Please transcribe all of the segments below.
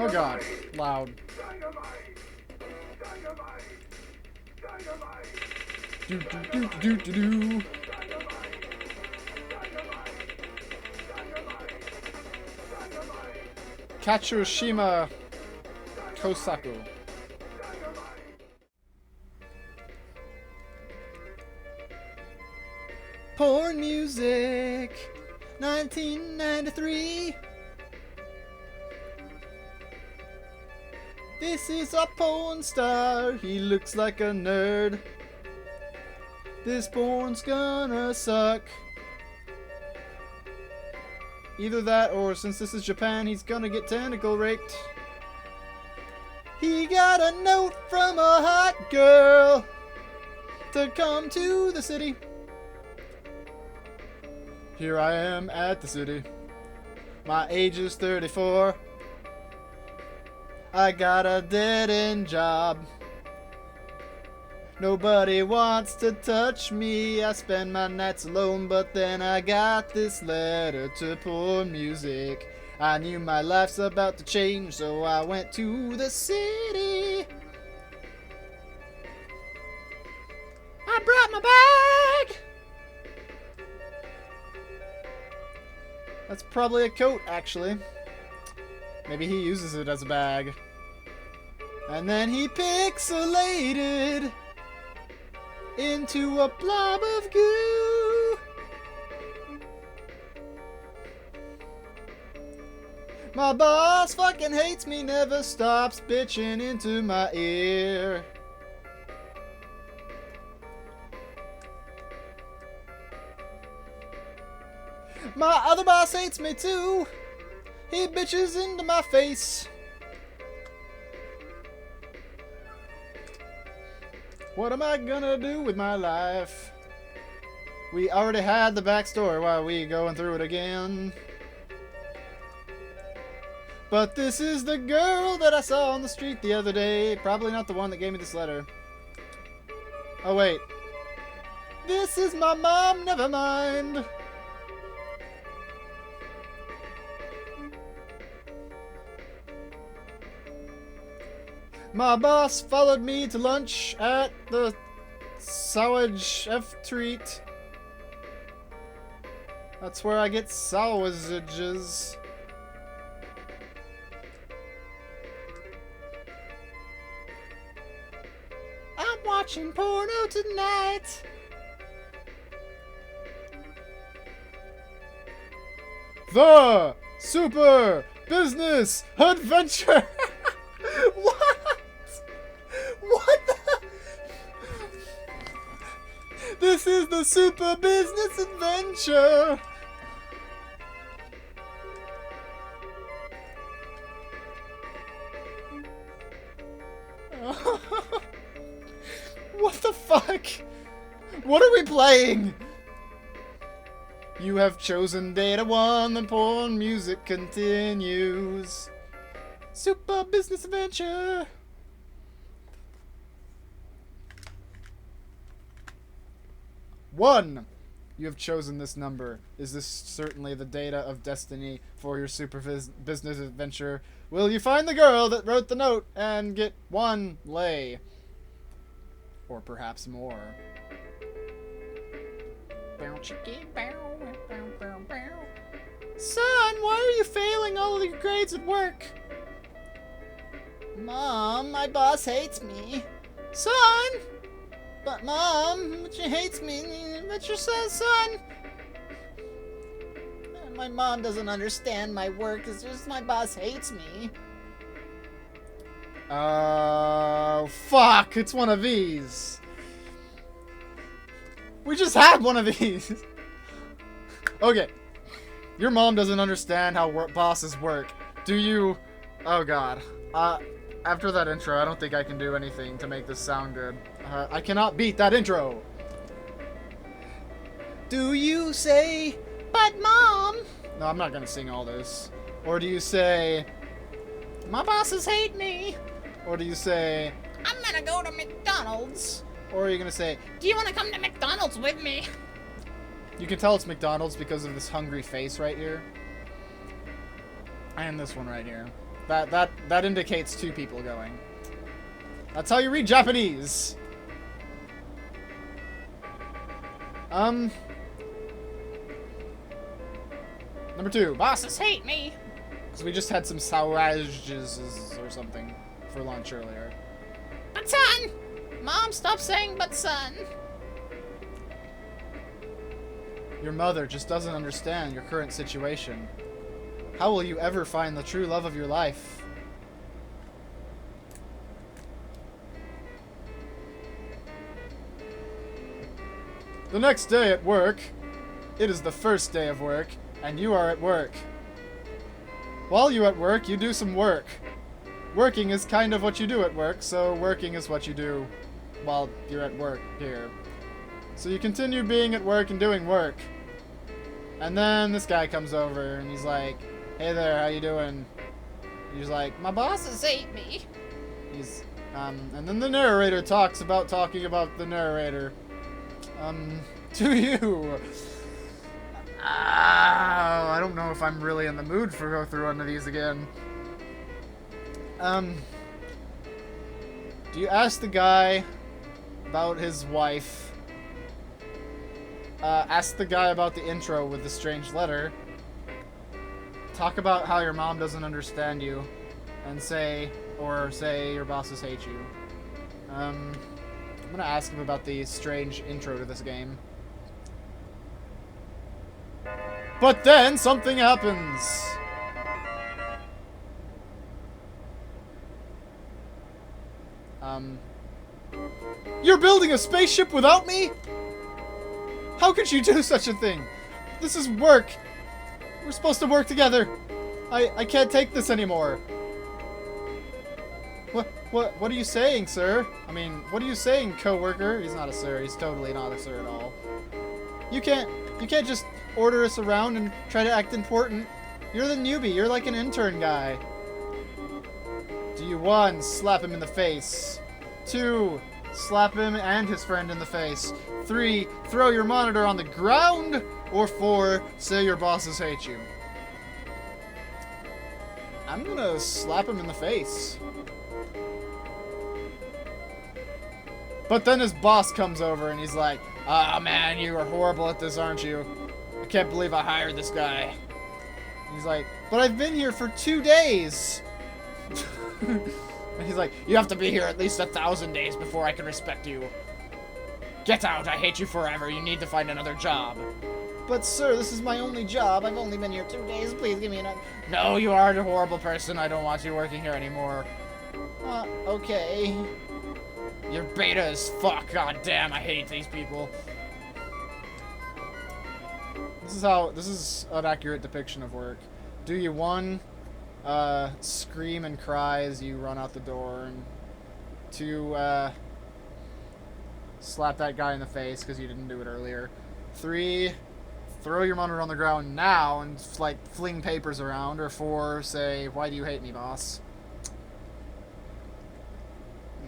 Oh god, loud. Do do do do do do. Kachou Shima Kousaku. Porn music, 1993. This is a porn star, he looks like a nerd. This porn's gonna suck. Either that, or since this is Japan, he's gonna get tentacle raped. He got a note from a hot girl to come to the city. Here I am at the city. My age is 34. I got a dead-end job. Nobody wants to touch me. I spend my nights alone, but then I got this letter to porn music. I knew my life's about to change, so I went to the city. I brought my bag. That's probably a coat, actually. Maybe he uses it as a bag. And then he pixelated into a blob of goo. My boss fucking hates me, never stops bitching into my ear. My other boss hates me too. He bitches into my face. What am I gonna do with my life? We already had the backstory. Why are we going through it again? But this is the girl that I saw on the street the other day. Probably not the one that gave me this letter. Oh wait. This is my mom, never mind. My boss followed me to lunch at the Sawage F Treat. That's where I get sausages. I'm watching porno tonight. The Super Business Adventure. What? What the? This is the Super Business Adventure. What the fuck? What are we playing? You have chosen Data 1, the porn music continues. Super Business Adventure. One. You have chosen this number. Is this certainly the data of destiny for your super business adventure? Will you find the girl that wrote the note and get one lay? Or perhaps more. Son, why are you failing all of your grades at work? Mom, my boss hates me. Son! But Mom, she hates me. But your son. My mom doesn't understand my work. It's just my boss hates me. Fuck! It's one of these. We just had one of these. Okay. Your mom doesn't understand how bosses work. Do you? Oh god. After that intro, I don't think I can do anything to make this sound good. I cannot beat that intro. Do you say, but Mom? No, I'm not gonna sing all this. Or do you say, my bosses hate me? Or do you say, I'm gonna go to McDonald's? Or are you gonna say, do you wanna come to McDonald's with me? You can tell it's McDonald's because of this hungry face right here. And this one right here. That indicates 2 people going. That's how you read Japanese. Number 2. Bosses hate me. Because we just had some sourages or something for lunch earlier. But son! Mom, stop saying but son. Your mother just doesn't understand your current situation. How will you ever find the true love of your life? The next day at work. It is the first day of work, and you are at work. While you're at work, you do some work. Working is kind of what you do at work, so working is what you do while you're at work here. So you continue being at work and doing work. And then this guy comes over and he's like, hey there, how you doing? He's like, my bosses hate me. He's, and then the narrator talks about talking about the narrator. To you. I don't know if I'm really in the mood for go through one of these again. Do you ask the guy about his wife? Ask the guy about the intro with the strange letter. Talk about how your mom doesn't understand you. And say your bosses hate you. I'm gonna ask him about the strange intro to this game. But then something happens. You're building a spaceship without me? How could you do such a thing? This is work. We're supposed to work together. I can't take this anymore. What are you saying, sir? I mean, what are you saying, coworker? He's not a sir. He's totally not a sir at all. You can't just order us around and try to act important. You're the newbie. You're like an intern guy. Do you 1, slap him in the face? 2, slap him and his friend in the face? 3, throw your monitor on the ground? Or 4, say your bosses hate you? I'm gonna slap him in the face. But then his boss comes over and he's like, "Ah, man, you are horrible at this, aren't you? I can't believe I hired this guy." And he's like, "But I've been here for 2 days." And he's like, "You have to be here at least 1,000 days before I can respect you. Get out, I hate you forever. You need to find another job." "But sir, this is my only job. I've only been here 2 days. Please give me another." "No, you are a horrible person. I don't want you working here anymore." Okay. You're beta as fuck. God damn, I hate these people. This is an accurate depiction of work. Do you 1, scream and cry as you run out the door, and 2, slap that guy in the face because you didn't do it earlier. 3, throw your monitor on the ground now and like fling papers around, or 4, say, "Why do you hate me, boss?"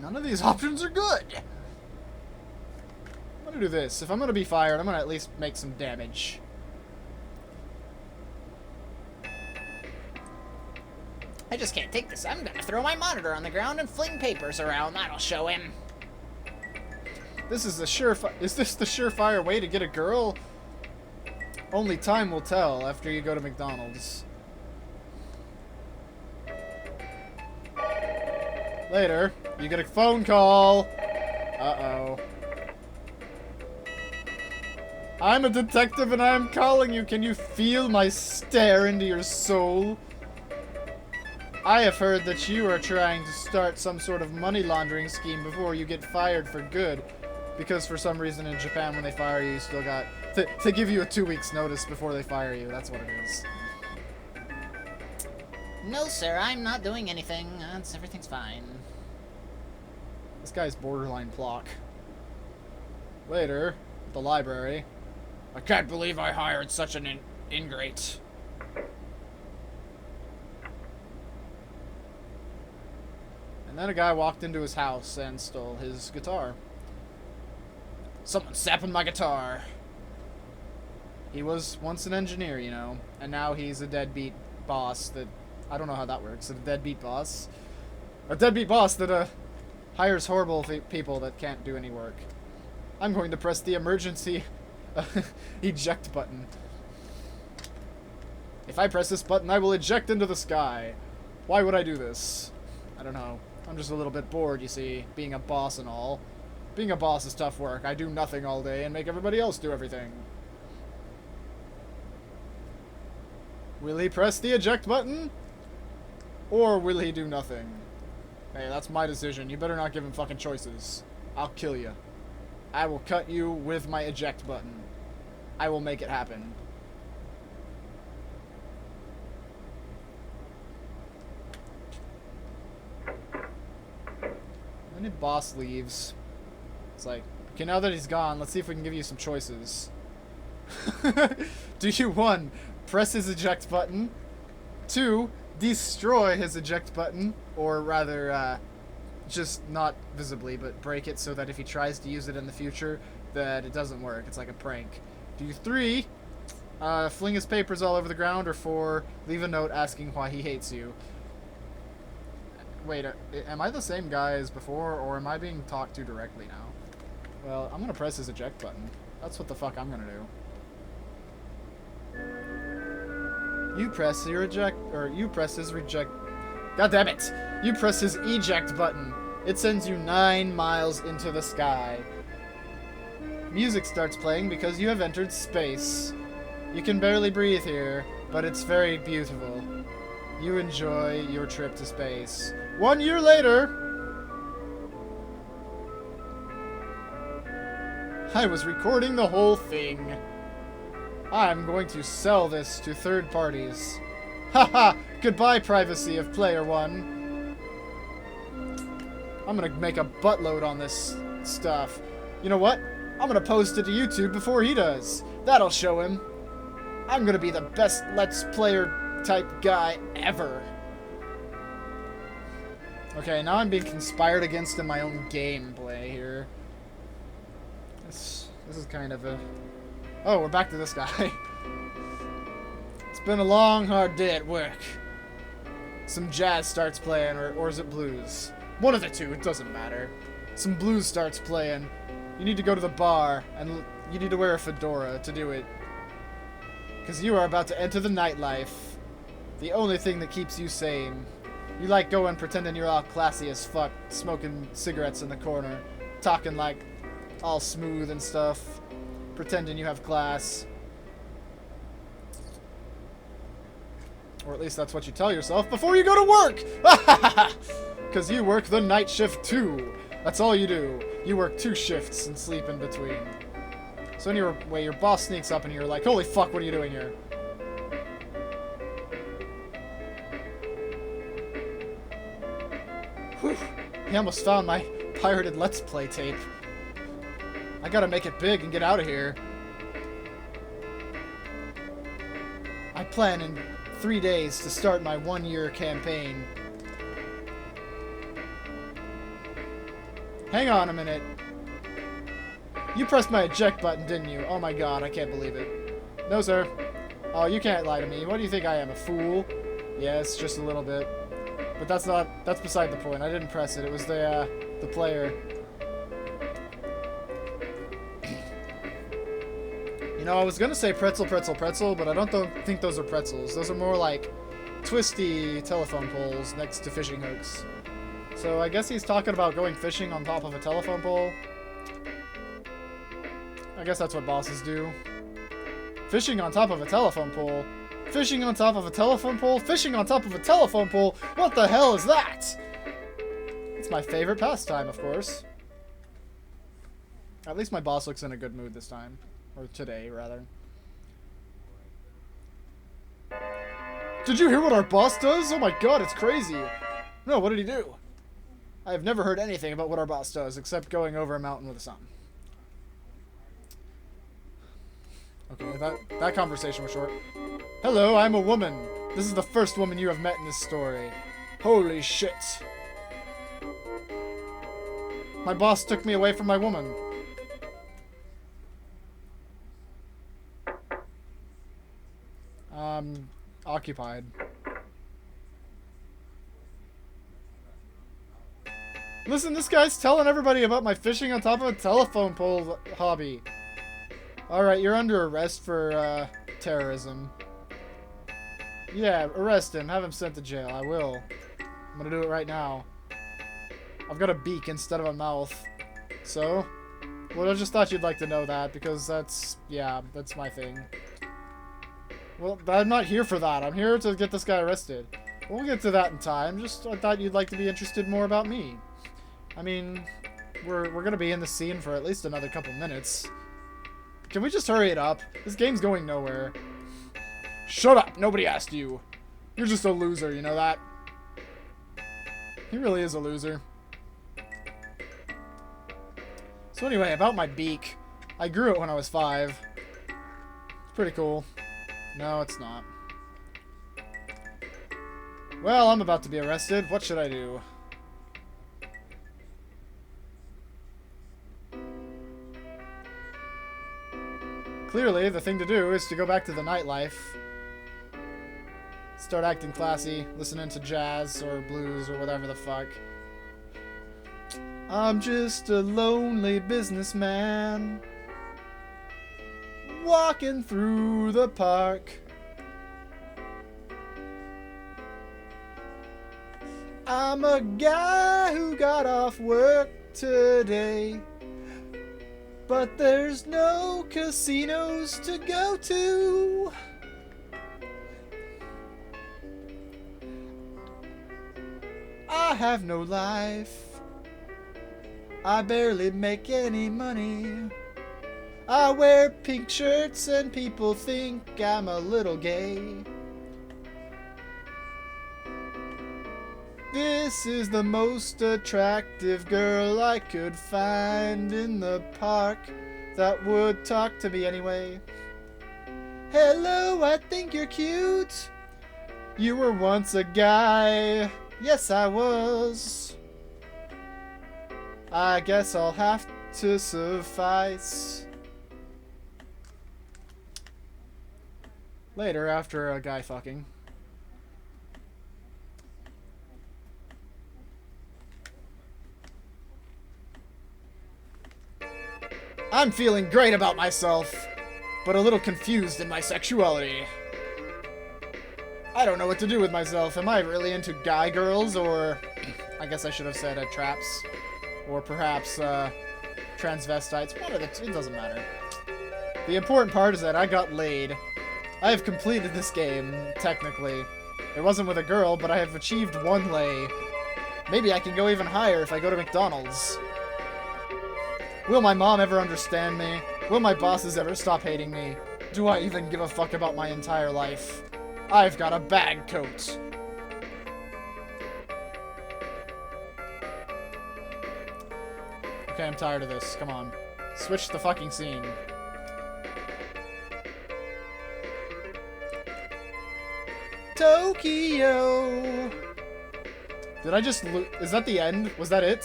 None of these options are good. I'm gonna do this. If I'm gonna be fired, I'm gonna at least make some damage. I just can't take this. I'm gonna throw my monitor on the ground and fling papers around. That'll show him. This is the Is this the surefire way to get a girl? Only time will tell after you go to McDonald's. Later, you get a phone call. Uh-oh. I'm a detective and I'm calling you. Can you feel my stare into your soul? I have heard that you are trying to start some sort of money laundering scheme before you get fired for good. Because for some reason in Japan, when they fire you, you still got to give you a 2 weeks notice before they fire you. That's what it is. No, sir, I'm not doing anything. Everything's fine. This guy's borderline Plock. Later, at the library. I can't believe I hired such an ingrate. And then a guy walked into his house and stole his guitar. Someone's sapping my guitar. He was once an engineer, you know, and now he's a deadbeat boss that I don't know how that works. A deadbeat boss? A deadbeat boss that hires horrible people that can't do any work. I'm going to press the emergency eject button. If I press this button, I will eject into the sky. Why would I do this? I don't know. I'm just a little bit bored, you see, being a boss and all. Being a boss is tough work. I do nothing all day and make everybody else do everything. Will he press the eject button? Or will he do nothing? Hey, that's my decision. You better not give him fucking choices. I'll kill you. I will cut you with my eject button. I will make it happen. Then the boss leaves. It's like, okay, now that he's gone, let's see if we can give you some choices. Do you, 1, press his eject button? 2, destroy his eject button? Or rather, just not visibly, but break it so that if he tries to use it in the future, that it doesn't work. It's like a prank. Do you 3, fling his papers all over the ground? Or 4, leave a note asking why he hates you? Wait, am I the same guy as before, or am I being talked to directly now? Well, I'm gonna press his eject button. That's what the fuck I'm gonna do. You press your eject, or you press his reject. God damn it! You press his eject button. It sends you 9 miles into the sky. Music starts playing because you have entered space. You can barely breathe here, but it's very beautiful. You enjoy your trip to space. 1 year later, I was recording the whole thing. I'm going to sell this to third parties. Haha! Goodbye, privacy of player 1. I'm gonna make a buttload on this stuff. You know what? I'm gonna post it to YouTube before he does. That'll show him. I'm gonna be the best Let's Player type guy ever. Okay, now I'm being conspired against in my own gameplay here. This is kind of a... Oh, we're back to this guy. It's been a long, hard day at work. Some jazz starts playing, or is it blues? One of the two, it doesn't matter. Some blues starts playing. You need to go to the bar, and you need to wear a fedora to do it. Because you are about to enter the nightlife. The only thing that keeps you sane. You like going pretending you're all classy as fuck, smoking cigarettes in the corner, talking like all smooth and stuff, pretending you have class. Or at least that's what you tell yourself before you go to work! Because you work the night shift too. That's all you do. You work 2 shifts and sleep in between. So anyway, your boss sneaks up and you're like, holy fuck, what are you doing here? Whew. He almost found my pirated Let's Play tape. I gotta make it big and get out of here. I plan in 3 days to start my 1-year campaign. Hang on a minute. You pressed my eject button, didn't you? Oh my god, I can't believe it. No, sir. Oh, you can't lie to me. What do you think I am, a fool? Yes, just a little bit. But that's beside the point. I didn't press it. It was the player. You know, I was gonna say pretzel, pretzel, pretzel, but I don't think those are pretzels. Those are more like twisty telephone poles next to fishing hooks. So I guess he's talking about going fishing on top of a telephone pole. I guess that's what bosses do. Fishing on top of a telephone pole. Fishing on top of a telephone pole. Fishing on top of a telephone pole. What the hell is that? It's my favorite pastime, of course. At least my boss looks in a good mood this time. Or today, rather. Did you hear what our boss does? Oh my god, it's crazy. No, what did he do? I have never heard anything about what our boss does, except going over a mountain with a sun. Okay, that conversation was short. Hello, I'm a woman. This is the first woman you have met in this story. Holy shit. My boss took me away from my woman. Occupied. Listen, this guy's telling everybody about my fishing on top of a telephone pole hobby. Alright, you're under arrest for, terrorism. Yeah, arrest him. Have him sent to jail. I will. I'm gonna do it right now. I've got a beak instead of a mouth. So? Well, I just thought you'd like to know that, because that's... yeah, that's my thing. Well, I'm not here for that. I'm here to get this guy arrested. We'll get to that in time. Just, I thought you'd like to be interested more about me. I mean, we're gonna be in the scene for at least another couple minutes. Can we just hurry it up? This game's going nowhere. Shut up! Nobody asked you. You're just a loser, you know that? He really is a loser. So anyway, about my beak. I grew it when I was 5. It's pretty cool. No, it's not. Well, I'm about to be arrested. What should I do? Clearly, the thing to do is to go back to the nightlife. Start acting classy, listening to jazz or blues or whatever the fuck. I'm just a lonely businessman walking through the park. I'm a guy who got off work today, but there's no casinos to go to. I have no life. I barely make any money. I wear pink shirts and people think I'm a little gay. This is the most attractive girl I could find in the park that would talk to me anyway. Hello, I think you're cute. You were once a guy. Yes, I was. I guess I'll have to suffice. Later, after a guy fucking. I'm feeling great about myself, but a little confused in my sexuality. I don't know what to do with myself. Am I really into guy girls, or... I guess I should have said traps. Or perhaps, transvestites. One of the two, it doesn't matter. The important part is that I got laid. I have completed this game, technically. It wasn't with a girl, but I have achieved 1 lay. Maybe I can go even higher if I go to McDonald's. Will my mom ever understand me? Will my bosses ever stop hating me? Do I even give a fuck about my entire life? I've got a bag coat. Okay, I'm tired of this. Come on. Switch the fucking scene. Tokyo! Did I just is that the end? Was that it?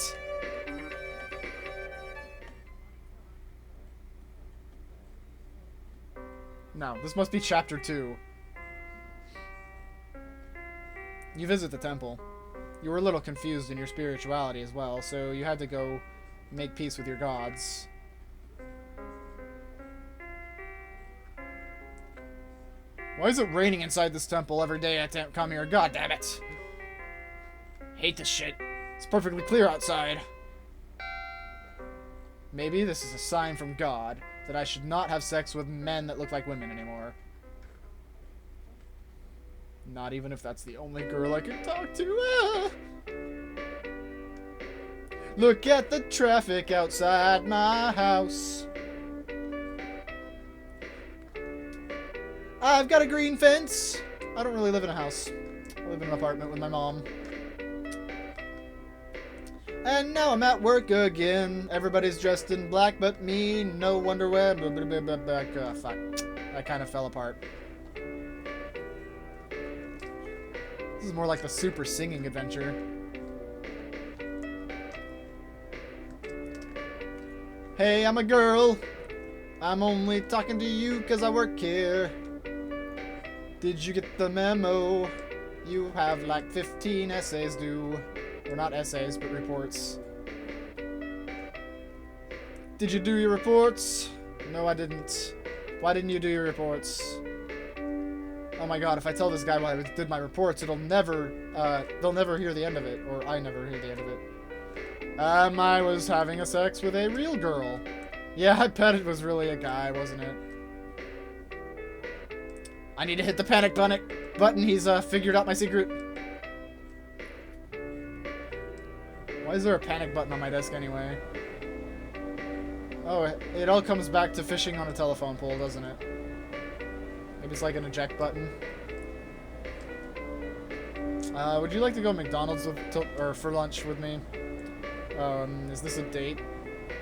No, this must be chapter 2. You visit the temple. You were a little confused in your spirituality as well, so you had to go make peace with your gods. Why is it raining inside this temple every day I come here? God damn it. Hate this shit. It's perfectly clear outside. Maybe this is a sign from God that I should not have sex with men that look like women anymore. Not even if that's the only girl I can talk to. Ah! Look at the traffic outside my house. I've got a green fence. I don't really live in a house. I live in an apartment with my mom. And now I'm at work again. Everybody's dressed in black but me. No underwear. Fuck. That kind of fell apart. This is more like the super singing adventure. Hey, I'm a girl. I'm only talking to you because I work here. Did you get the memo? You have like 15 essays due. Or not essays, but reports. Did you do your reports? No, I didn't. Why didn't you do your reports? Oh my god, if I tell this guy why I did my reports, they'll never hear the end of it. Or I never hear the end of it. I was having a sex with a real girl. Yeah, I bet it was really a guy, wasn't it? I need to hit the panic button. He's figured out my secret. Why is there a panic button on my desk anyway? Oh, it all comes back to fishing on a telephone pole, doesn't it? Maybe it's like an eject button. Would you like to go to McDonald's for lunch with me? Is this a date?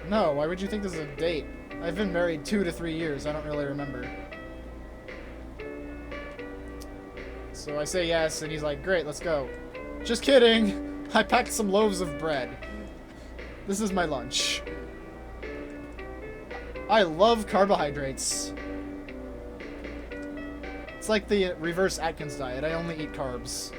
No, why would you think this is a date? I've been married 2 to 3 years. I don't really remember. So I say yes, and he's like, great, let's go. Just kidding! I packed some loaves of bread. This is my lunch. I love carbohydrates. It's like the reverse Atkins diet. I only eat carbs.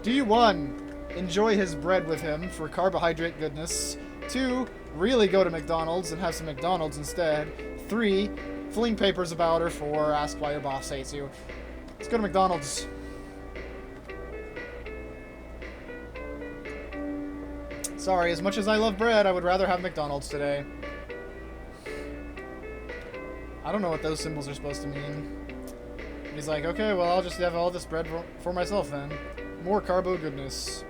Do you 1. Enjoy his bread with him for carbohydrate goodness. 2. Really go to McDonald's and have some McDonald's instead. 3. Fling papers about her. 4. Ask why your boss hates you. Let's go to McDonald's. Sorry, as much as I love bread, I would rather have McDonald's today. I don't know what those symbols are supposed to mean. He's like, okay, well, I'll just have all this bread for myself then. More carbo goodness.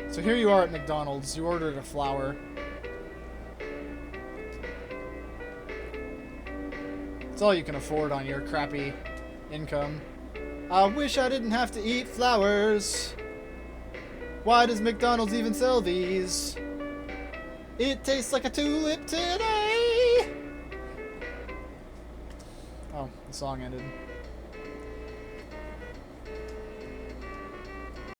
So here you are at McDonald's. You ordered a flower. It's all you can afford on your crappy income. I wish I didn't have to eat flowers. Why does McDonald's even sell these? It tastes like a tulip today. Oh, the song ended.